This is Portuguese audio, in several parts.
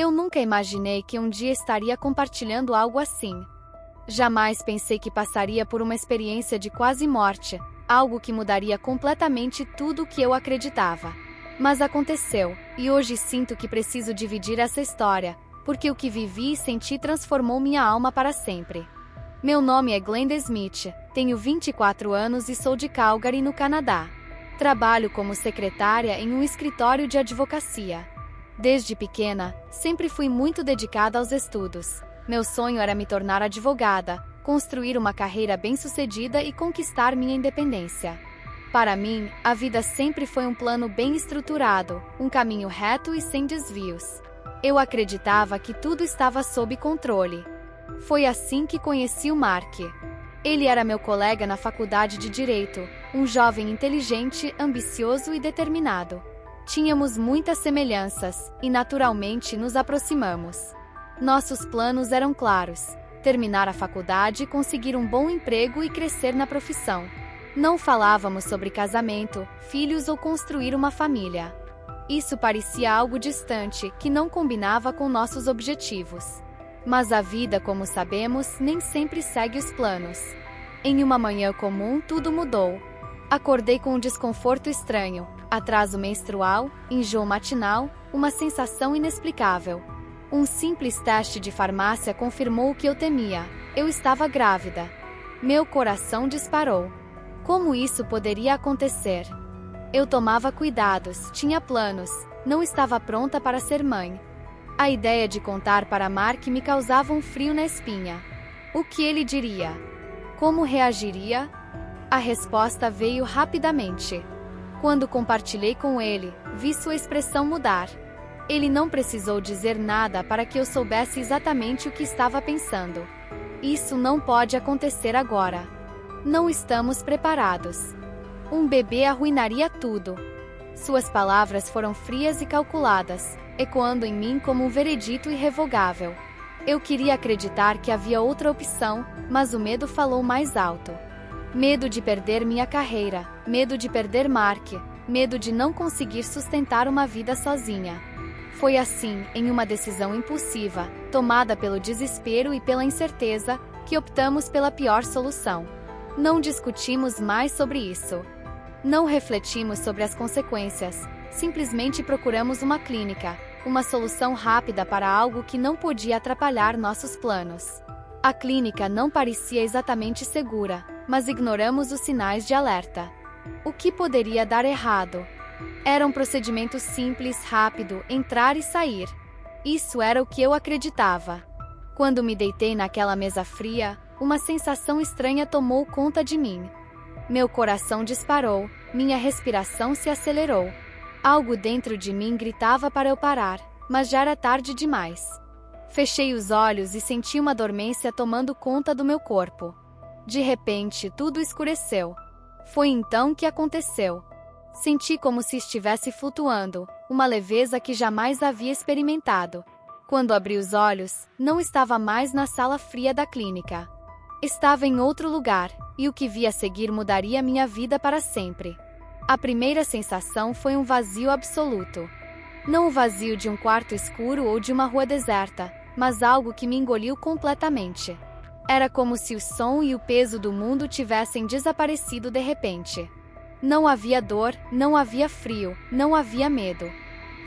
Eu nunca imaginei que um dia estaria compartilhando algo assim. Jamais pensei que passaria por uma experiência de quase morte, algo que mudaria completamente tudo o que eu acreditava. Mas aconteceu, e hoje sinto que preciso dividir essa história, porque o que vivi e senti transformou minha alma para sempre. Meu nome é Glenda Smith, tenho 24 anos e sou de Calgary, no Canadá. Trabalho como secretária em um escritório de advocacia. Desde pequena, sempre fui muito dedicada aos estudos. Meu sonho era me tornar advogada, construir uma carreira bem-sucedida e conquistar minha independência. Para mim, a vida sempre foi um plano bem estruturado, um caminho reto e sem desvios. Eu acreditava que tudo estava sob controle. Foi assim que conheci o Mark. Ele era meu colega na faculdade de Direito, um jovem inteligente, ambicioso e determinado. Tínhamos muitas semelhanças, e naturalmente nos aproximamos. Nossos planos eram claros: terminar a faculdade, conseguir um bom emprego e crescer na profissão. Não falávamos sobre casamento, filhos ou construir uma família. Isso parecia algo distante, que não combinava com nossos objetivos. Mas a vida, como sabemos, nem sempre segue os planos. Em uma manhã comum, tudo mudou. Acordei com um desconforto estranho, atraso menstrual, enjoo matinal, uma sensação inexplicável. Um simples teste de farmácia confirmou o que eu temia: eu estava grávida. Meu coração disparou. Como isso poderia acontecer? Eu tomava cuidados, tinha planos, não estava pronta para ser mãe. A ideia de contar para Mark me causava um frio na espinha. O que ele diria? Como reagiria? A resposta veio rapidamente. Quando compartilhei com ele, vi sua expressão mudar. Ele não precisou dizer nada para que eu soubesse exatamente o que estava pensando. Isso não pode acontecer agora. Não estamos preparados. Um bebê arruinaria tudo. Suas palavras foram frias e calculadas, ecoando em mim como um veredito irrevogável. Eu queria acreditar que havia outra opção, mas o medo falou mais alto. Medo de perder minha carreira, medo de perder Mark, medo de não conseguir sustentar uma vida sozinha. Foi assim, em uma decisão impulsiva, tomada pelo desespero e pela incerteza, que optamos pela pior solução. Não discutimos mais sobre isso. Não refletimos sobre as consequências, simplesmente procuramos uma clínica, uma solução rápida para algo que não podia atrapalhar nossos planos. A clínica não parecia exatamente segura, mas ignoramos os sinais de alerta. O que poderia dar errado? Era um procedimento simples, rápido, entrar e sair. Isso era o que eu acreditava. Quando me deitei naquela mesa fria, uma sensação estranha tomou conta de mim. Meu coração disparou, minha respiração se acelerou. Algo dentro de mim gritava para eu parar, mas já era tarde demais. Fechei os olhos e senti uma dormência tomando conta do meu corpo. De repente, tudo escureceu. Foi então que aconteceu. Senti como se estivesse flutuando, uma leveza que jamais havia experimentado. Quando abri os olhos, não estava mais na sala fria da clínica. Estava em outro lugar, e o que vi a seguir mudaria minha vida para sempre. A primeira sensação foi um vazio absoluto. Não o vazio de um quarto escuro ou de uma rua deserta, mas algo que me engoliu completamente. Era como se o som e o peso do mundo tivessem desaparecido de repente. Não havia dor, não havia frio, não havia medo.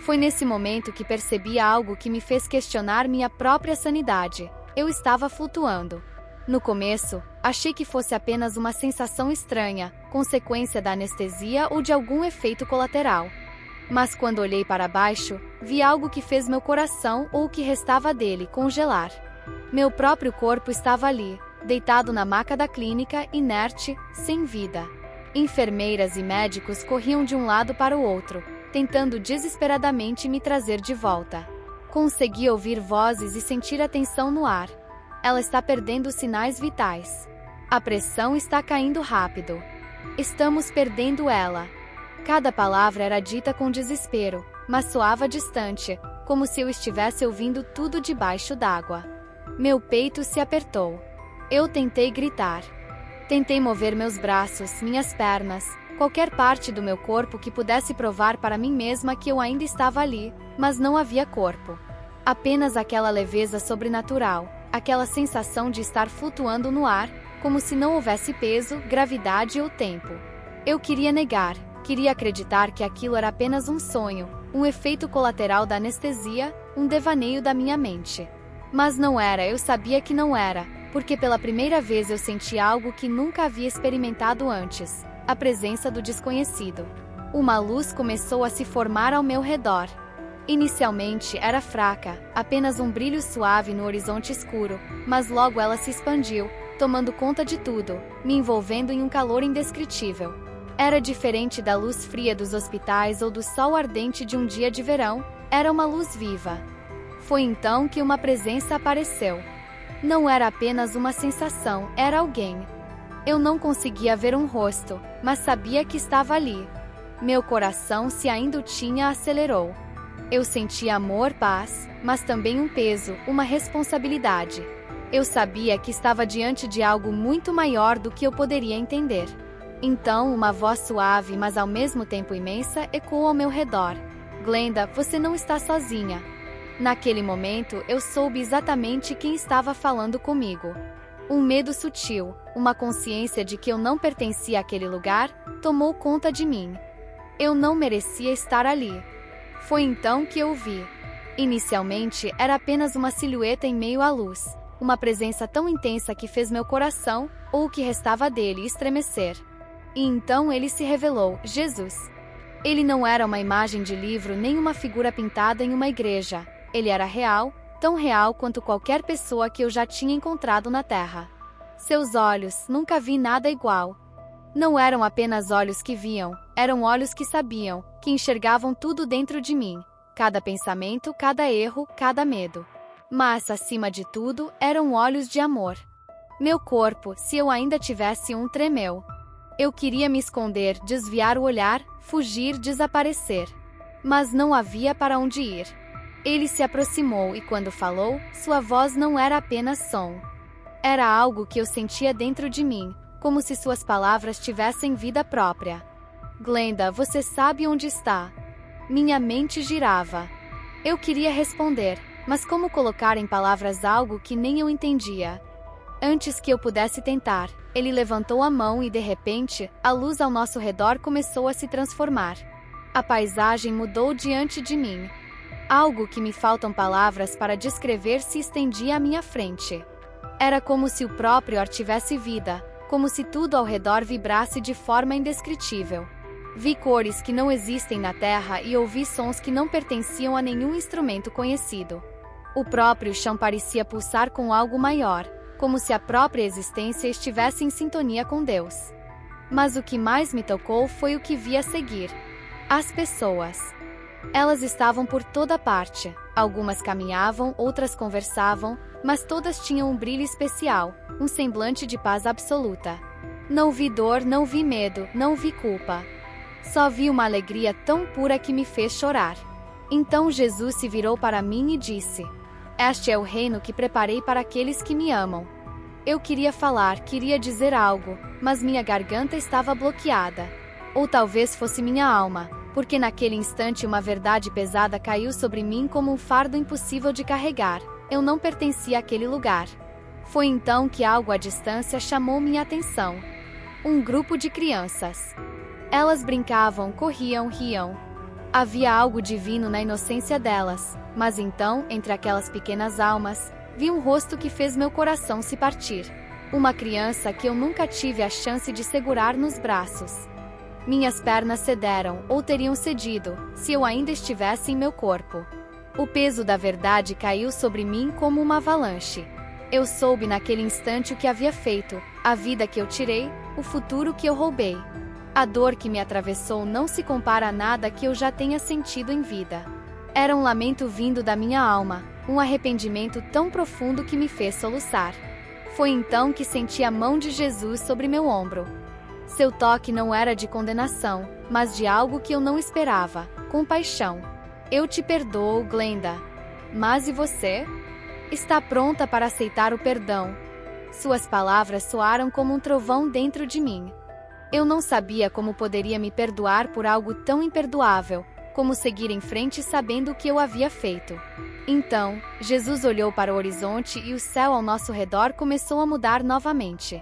Foi nesse momento que percebi algo que me fez questionar minha própria sanidade. Eu estava flutuando. No começo, achei que fosse apenas uma sensação estranha, consequência da anestesia ou de algum efeito colateral. Mas quando olhei para baixo, vi algo que fez meu coração, ou o que restava dele, congelar. Meu próprio corpo estava ali, deitado na maca da clínica, inerte, sem vida. Enfermeiras e médicos corriam de um lado para o outro, tentando desesperadamente me trazer de volta. Consegui ouvir vozes e sentir a tensão no ar. Ela está perdendo os sinais vitais. A pressão está caindo rápido. Estamos perdendo ela. Cada palavra era dita com desespero, mas soava distante, como se eu estivesse ouvindo tudo debaixo d'água. Meu peito se apertou. Eu tentei gritar. Tentei mover meus braços, minhas pernas, qualquer parte do meu corpo que pudesse provar para mim mesma que eu ainda estava ali, mas não havia corpo. Apenas aquela leveza sobrenatural, aquela sensação de estar flutuando no ar, como se não houvesse peso, gravidade ou tempo. Eu queria negar, queria acreditar que aquilo era apenas um sonho, um efeito colateral da anestesia, um devaneio da minha mente. Mas não era, eu sabia que não era, porque pela primeira vez eu senti algo que nunca havia experimentado antes, a presença do desconhecido. Uma luz começou a se formar ao meu redor. Inicialmente era fraca, apenas um brilho suave no horizonte escuro, mas logo ela se expandiu, tomando conta de tudo, me envolvendo em um calor indescritível. Era diferente da luz fria dos hospitais ou do sol ardente de um dia de verão, era uma luz viva. Foi então que uma presença apareceu. Não era apenas uma sensação, era alguém. Eu não conseguia ver um rosto, mas sabia que estava ali. Meu coração, se ainda o tinha, acelerou. Eu sentia amor, paz, mas também um peso, uma responsabilidade. Eu sabia que estava diante de algo muito maior do que eu poderia entender. Então uma voz suave, mas ao mesmo tempo imensa, ecoou ao meu redor. Glenda, você não está sozinha. Naquele momento, eu soube exatamente quem estava falando comigo. Um medo sutil, uma consciência de que eu não pertencia àquele lugar, tomou conta de mim. Eu não merecia estar ali. Foi então que eu vi. Inicialmente, era apenas uma silhueta em meio à luz, uma presença tão intensa que fez meu coração, ou o que restava dele, estremecer. E então ele se revelou, Jesus. Ele não era uma imagem de livro nem uma figura pintada em uma igreja. Ele era real, tão real quanto qualquer pessoa que eu já tinha encontrado na Terra. Seus olhos, nunca vi nada igual. Não eram apenas olhos que viam, eram olhos que sabiam, que enxergavam tudo dentro de mim, cada pensamento, cada erro, cada medo. Mas, acima de tudo, eram olhos de amor. Meu corpo, se eu ainda tivesse um, tremeu. Eu queria me esconder, desviar o olhar, fugir, desaparecer. Mas não havia para onde ir. Ele se aproximou e quando falou, sua voz não era apenas som. Era algo que eu sentia dentro de mim, como se suas palavras tivessem vida própria. Glenda, você sabe onde está? Minha mente girava. Eu queria responder, mas como colocar em palavras algo que nem eu entendia? Antes que eu pudesse tentar, ele levantou a mão e de repente, a luz ao nosso redor começou a se transformar. A paisagem mudou diante de mim. Algo que me faltam palavras para descrever se estendia à minha frente. Era como se o próprio ar tivesse vida, como se tudo ao redor vibrasse de forma indescritível. Vi cores que não existem na Terra e ouvi sons que não pertenciam a nenhum instrumento conhecido. O próprio chão parecia pulsar com algo maior, como se a própria existência estivesse em sintonia com Deus. Mas o que mais me tocou foi o que vi a seguir. As pessoas. Elas estavam por toda parte. Algumas caminhavam, outras conversavam, mas todas tinham um brilho especial, um semblante de paz absoluta. Não vi dor, não vi medo, não vi culpa. Só vi uma alegria tão pura que me fez chorar. Então Jesus se virou para mim e disse: Este é o reino que preparei para aqueles que me amam. Eu queria falar, queria dizer algo, mas minha garganta estava bloqueada. Ou talvez fosse minha alma, porque naquele instante uma verdade pesada caiu sobre mim como um fardo impossível de carregar. Eu não pertencia àquele lugar. Foi então que algo à distância chamou minha atenção. Um grupo de crianças. Elas brincavam, corriam, riam. Havia algo divino na inocência delas, mas então, entre aquelas pequenas almas, vi um rosto que fez meu coração se partir. Uma criança que eu nunca tive a chance de segurar nos braços. Minhas pernas cederam, ou teriam cedido, se eu ainda estivesse em meu corpo. O peso da verdade caiu sobre mim como uma avalanche. Eu soube naquele instante o que havia feito, a vida que eu tirei, o futuro que eu roubei. A dor que me atravessou não se compara a nada que eu já tenha sentido em vida. Era um lamento vindo da minha alma, um arrependimento tão profundo que me fez soluçar. Foi então que senti a mão de Jesus sobre meu ombro. Seu toque não era de condenação, mas de algo que eu não esperava, compaixão. Eu te perdoo, Glenda. Mas e você? Está pronta para aceitar o perdão? Suas palavras soaram como um trovão dentro de mim. Eu não sabia como poderia me perdoar por algo tão imperdoável, como seguir em frente sabendo o que eu havia feito. Então, Jesus olhou para o horizonte e o céu ao nosso redor começou a mudar novamente.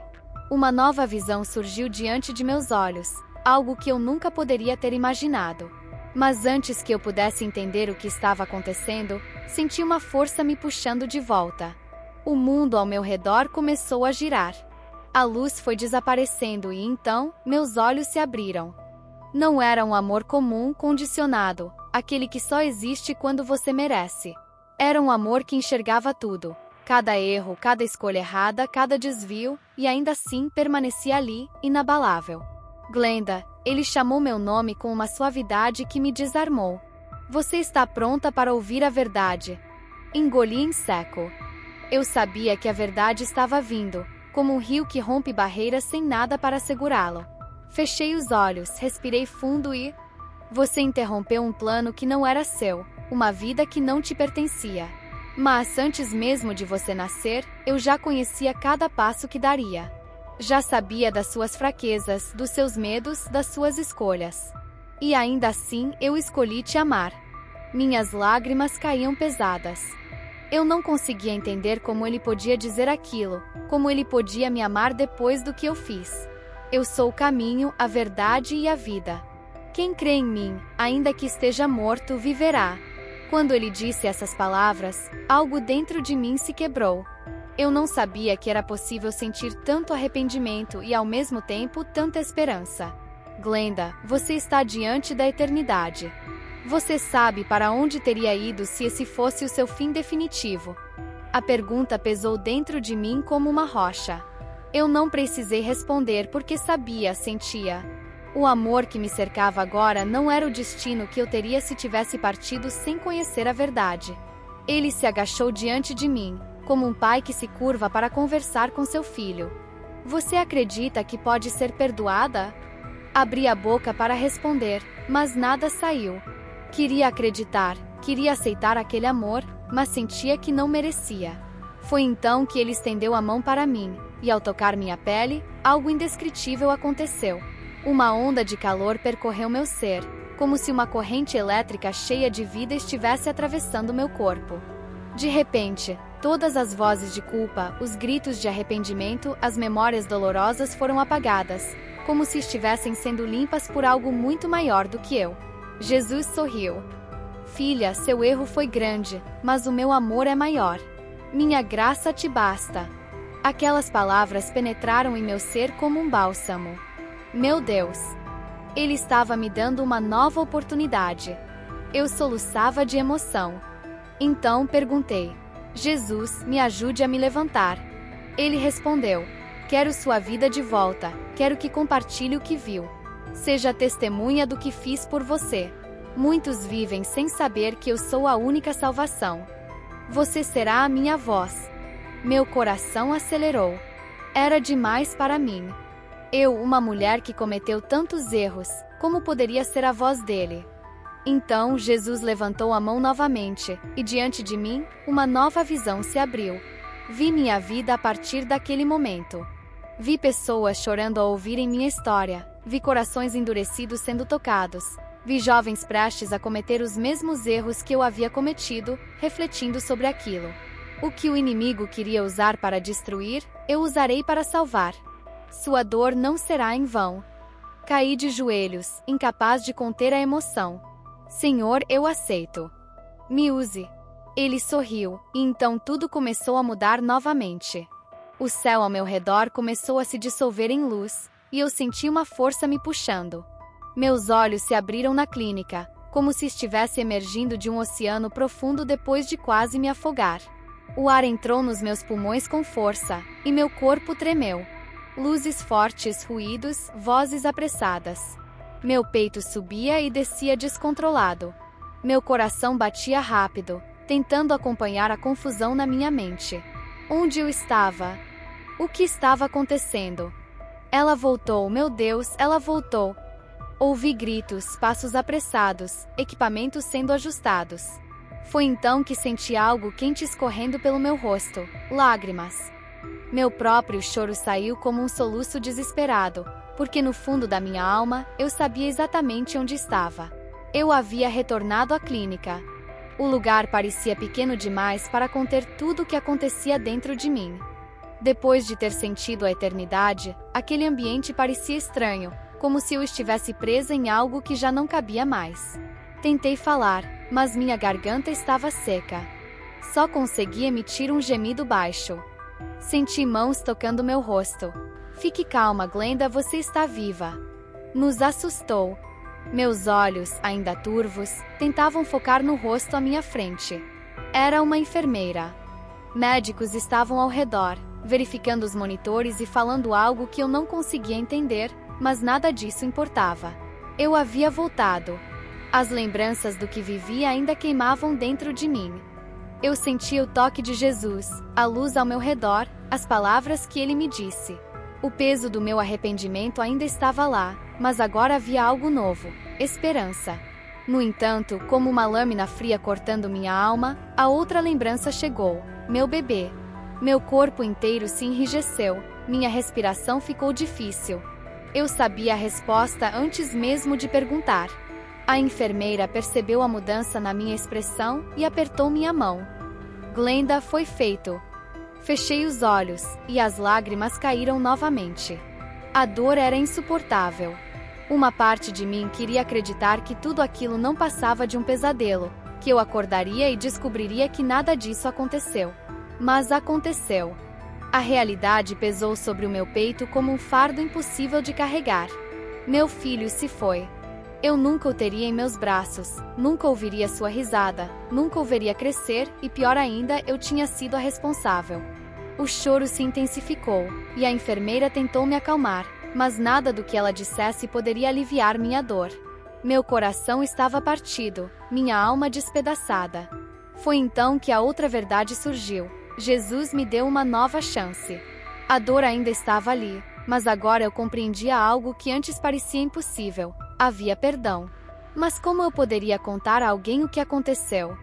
Uma nova visão surgiu diante de meus olhos, algo que eu nunca poderia ter imaginado. Mas antes que eu pudesse entender o que estava acontecendo, senti uma força me puxando de volta. O mundo ao meu redor começou a girar. A luz foi desaparecendo e então, meus olhos se abriram. Não era um amor comum, condicionado, aquele que só existe quando você merece. Era um amor que enxergava tudo, cada erro, cada escolha errada, cada desvio, e ainda assim permanecia ali, inabalável. Glenda, ele chamou meu nome com uma suavidade que me desarmou. Você está pronta para ouvir a verdade? Engoli em seco. Eu sabia que a verdade estava vindo, como um rio que rompe barreiras sem nada para segurá-lo. Fechei os olhos, respirei fundo e... Você interrompeu um plano que não era seu, uma vida que não te pertencia. Mas antes mesmo de você nascer, eu já conhecia cada passo que daria. Já sabia das suas fraquezas, dos seus medos, das suas escolhas. E ainda assim, eu escolhi te amar. Minhas lágrimas caíam pesadas. Eu não conseguia entender como ele podia dizer aquilo, como ele podia me amar depois do que eu fiz. Eu sou o caminho, a verdade e a vida. Quem crê em mim, ainda que esteja morto, viverá. Quando ele disse essas palavras, algo dentro de mim se quebrou. Eu não sabia que era possível sentir tanto arrependimento e ao mesmo tempo tanta esperança. Glenda, você está diante da eternidade. Você sabe para onde teria ido se esse fosse o seu fim definitivo. A pergunta pesou dentro de mim como uma rocha. Eu não precisei responder porque sabia, sentia. O amor que me cercava agora não era o destino que eu teria se tivesse partido sem conhecer a verdade. Ele se agachou diante de mim, como um pai que se curva para conversar com seu filho. Você acredita que pode ser perdoada? Abri a boca para responder, mas nada saiu. Queria acreditar, queria aceitar aquele amor, mas sentia que não merecia. Foi então que ele estendeu a mão para mim, e ao tocar minha pele, algo indescritível aconteceu. Uma onda de calor percorreu meu ser, como se uma corrente elétrica cheia de vida estivesse atravessando meu corpo. De repente, todas as vozes de culpa, os gritos de arrependimento, as memórias dolorosas foram apagadas, como se estivessem sendo limpas por algo muito maior do que eu. Jesus sorriu. Filha, seu erro foi grande, mas o meu amor é maior. Minha graça te basta. Aquelas palavras penetraram em meu ser como um bálsamo. Meu Deus! Ele estava me dando uma nova oportunidade. Eu soluçava de emoção. Então perguntei: Jesus, me ajude a me levantar. Ele respondeu: quero sua vida de volta, quero que compartilhe o que viu. Seja testemunha do que fiz por você. Muitos vivem sem saber que eu sou a única salvação. Você será a minha voz. Meu coração acelerou. Era demais para mim. Eu, uma mulher que cometeu tantos erros, como poderia ser a voz dele? Então Jesus levantou a mão novamente, e diante de mim, uma nova visão se abriu. Vi minha vida a partir daquele momento. Vi pessoas chorando ao ouvirem minha história, vi corações endurecidos sendo tocados, vi jovens prestes a cometer os mesmos erros que eu havia cometido, refletindo sobre aquilo. O que o inimigo queria usar para destruir, eu usarei para salvar. Sua dor não será em vão. Caí de joelhos, incapaz de conter a emoção. Senhor, eu aceito. Me use. Ele sorriu, e então tudo começou a mudar novamente. O céu ao meu redor começou a se dissolver em luz, e eu senti uma força me puxando. Meus olhos se abriram na clínica, como se estivesse emergindo de um oceano profundo depois de quase me afogar. O ar entrou nos meus pulmões com força, e meu corpo tremeu. Luzes fortes, ruídos, vozes apressadas. Meu peito subia e descia descontrolado. Meu coração batia rápido, tentando acompanhar a confusão na minha mente. Onde eu estava? O que estava acontecendo? Ela voltou, meu Deus, ela voltou. Ouvi gritos, passos apressados, equipamentos sendo ajustados. Foi então que senti algo quente escorrendo pelo meu rosto, lágrimas. Meu próprio choro saiu como um soluço desesperado, porque no fundo da minha alma, eu sabia exatamente onde estava. Eu havia retornado à clínica. O lugar parecia pequeno demais para conter tudo o que acontecia dentro de mim. Depois de ter sentido a eternidade, aquele ambiente parecia estranho, como se eu estivesse presa em algo que já não cabia mais. Tentei falar, mas minha garganta estava seca. Só consegui emitir um gemido baixo. Senti mãos tocando meu rosto. Fique calma, Glenda, você está viva. Nos assustou. Meus olhos, ainda turvos, tentavam focar no rosto à minha frente. Era uma enfermeira. Médicos estavam ao redor, verificando os monitores e falando algo que eu não conseguia entender, mas nada disso importava. Eu havia voltado. As lembranças do que vivia ainda queimavam dentro de mim. Eu sentia o toque de Jesus, a luz ao meu redor, as palavras que ele me disse. O peso do meu arrependimento ainda estava lá, mas agora havia algo novo, esperança. No entanto, como uma lâmina fria cortando minha alma, a outra lembrança chegou: meu bebê. Meu corpo inteiro se enrijeceu, minha respiração ficou difícil. Eu sabia a resposta antes mesmo de perguntar. A enfermeira percebeu a mudança na minha expressão e apertou minha mão. Glenda, foi feito. Fechei os olhos, e as lágrimas caíram novamente. A dor era insuportável. Uma parte de mim queria acreditar que tudo aquilo não passava de um pesadelo, que eu acordaria e descobriria que nada disso aconteceu. Mas aconteceu. A realidade pesou sobre o meu peito como um fardo impossível de carregar. Meu filho se foi. Eu nunca o teria em meus braços, nunca ouviria sua risada, nunca o veria crescer e, pior ainda, eu tinha sido a responsável. O choro se intensificou, e a enfermeira tentou me acalmar, mas nada do que ela dissesse poderia aliviar minha dor. Meu coração estava partido, minha alma despedaçada. Foi então que a outra verdade surgiu. Jesus me deu uma nova chance. A dor ainda estava ali, mas agora eu compreendia algo que antes parecia impossível. Havia perdão. Mas como eu poderia contar a alguém o que aconteceu?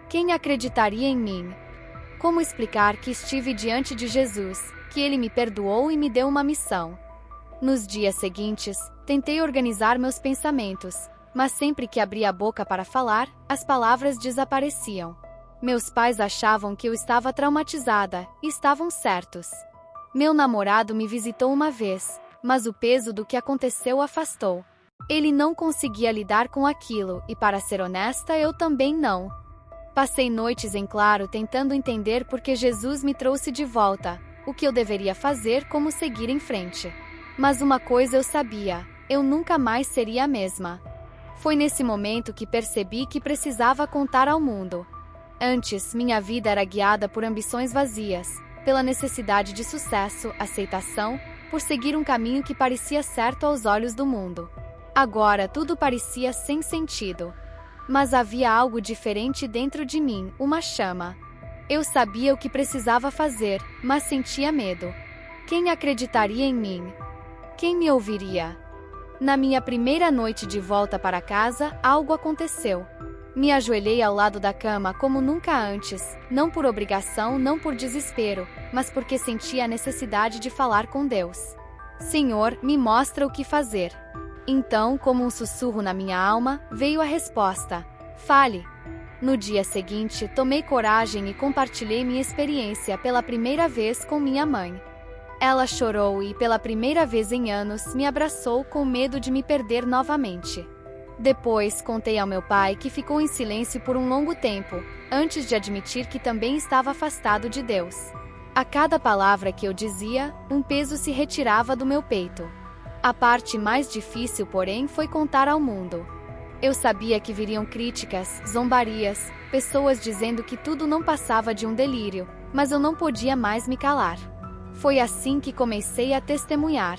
Quem acreditaria em mim? Como explicar que estive diante de Jesus, que ele me perdoou e me deu uma missão? Nos dias seguintes, tentei organizar meus pensamentos, mas sempre que abria a boca para falar, as palavras desapareciam. Meus pais achavam que eu estava traumatizada, e estavam certos. Meu namorado me visitou uma vez, mas o peso do que aconteceu o afastou. Ele não conseguia lidar com aquilo, e para ser honesta, eu também não. Passei noites em claro tentando entender por que Jesus me trouxe de volta, o que eu deveria fazer, como seguir em frente. Mas uma coisa eu sabia: eu nunca mais seria a mesma. Foi nesse momento que percebi que precisava contar ao mundo. Antes, minha vida era guiada por ambições vazias, pela necessidade de sucesso, aceitação, por seguir um caminho que parecia certo aos olhos do mundo. Agora tudo parecia sem sentido. Mas havia algo diferente dentro de mim, uma chama. Eu sabia o que precisava fazer, mas sentia medo. Quem acreditaria em mim? Quem me ouviria? Na minha primeira noite de volta para casa, algo aconteceu. Me ajoelhei ao lado da cama como nunca antes, não por obrigação, não por desespero, mas porque sentia a necessidade de falar com Deus. Senhor, me mostra o que fazer. Então, como um sussurro na minha alma, veio a resposta: fale. No dia seguinte, tomei coragem e compartilhei minha experiência pela primeira vez com minha mãe. Ela chorou e, pela primeira vez em anos, me abraçou com medo de me perder novamente. Depois, contei ao meu pai, que ficou em silêncio por um longo tempo, antes de admitir que também estava afastado de Deus. A cada palavra que eu dizia, um peso se retirava do meu peito. A parte mais difícil, porém, foi contar ao mundo. Eu sabia que viriam críticas, zombarias, pessoas dizendo que tudo não passava de um delírio, mas eu não podia mais me calar. Foi assim que comecei a testemunhar.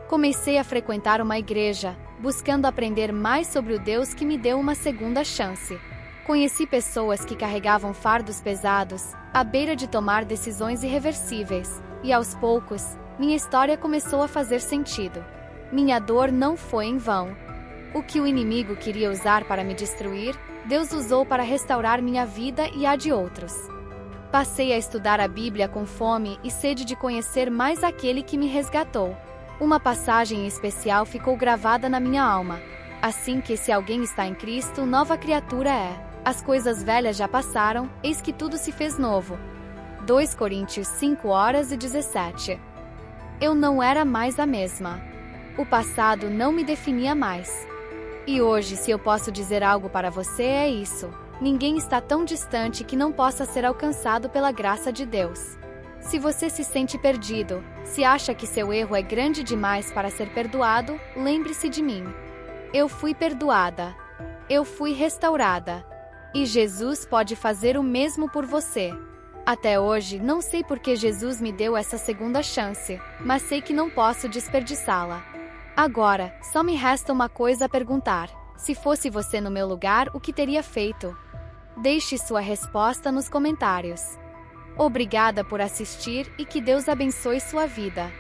Comecei a frequentar uma igreja, buscando aprender mais sobre o Deus que me deu uma segunda chance. Conheci pessoas que carregavam fardos pesados, à beira de tomar decisões irreversíveis, e aos poucos, minha história começou a fazer sentido. Minha dor não foi em vão. O que o inimigo queria usar para me destruir, Deus usou para restaurar minha vida e a de outros. Passei a estudar a Bíblia com fome e sede de conhecer mais aquele que me resgatou. Uma passagem especial ficou gravada na minha alma. Assim que se alguém está em Cristo, nova criatura é. As coisas velhas já passaram, eis que tudo se fez novo. 2 Coríntios 5:17. Eu não era mais a mesma. O passado não me definia mais. E hoje, se eu posso dizer algo para você, é isso: ninguém está tão distante que não possa ser alcançado pela graça de Deus. Se você se sente perdido, se acha que seu erro é grande demais para ser perdoado, lembre-se de mim. Eu fui perdoada. Eu fui restaurada. E Jesus pode fazer o mesmo por você. Até hoje, não sei por que Jesus me deu essa segunda chance, mas sei que não posso desperdiçá-la. Agora, só me resta uma coisa a perguntar: se fosse você no meu lugar, o que teria feito? Deixe sua resposta nos comentários. Obrigada por assistir e que Deus abençoe sua vida.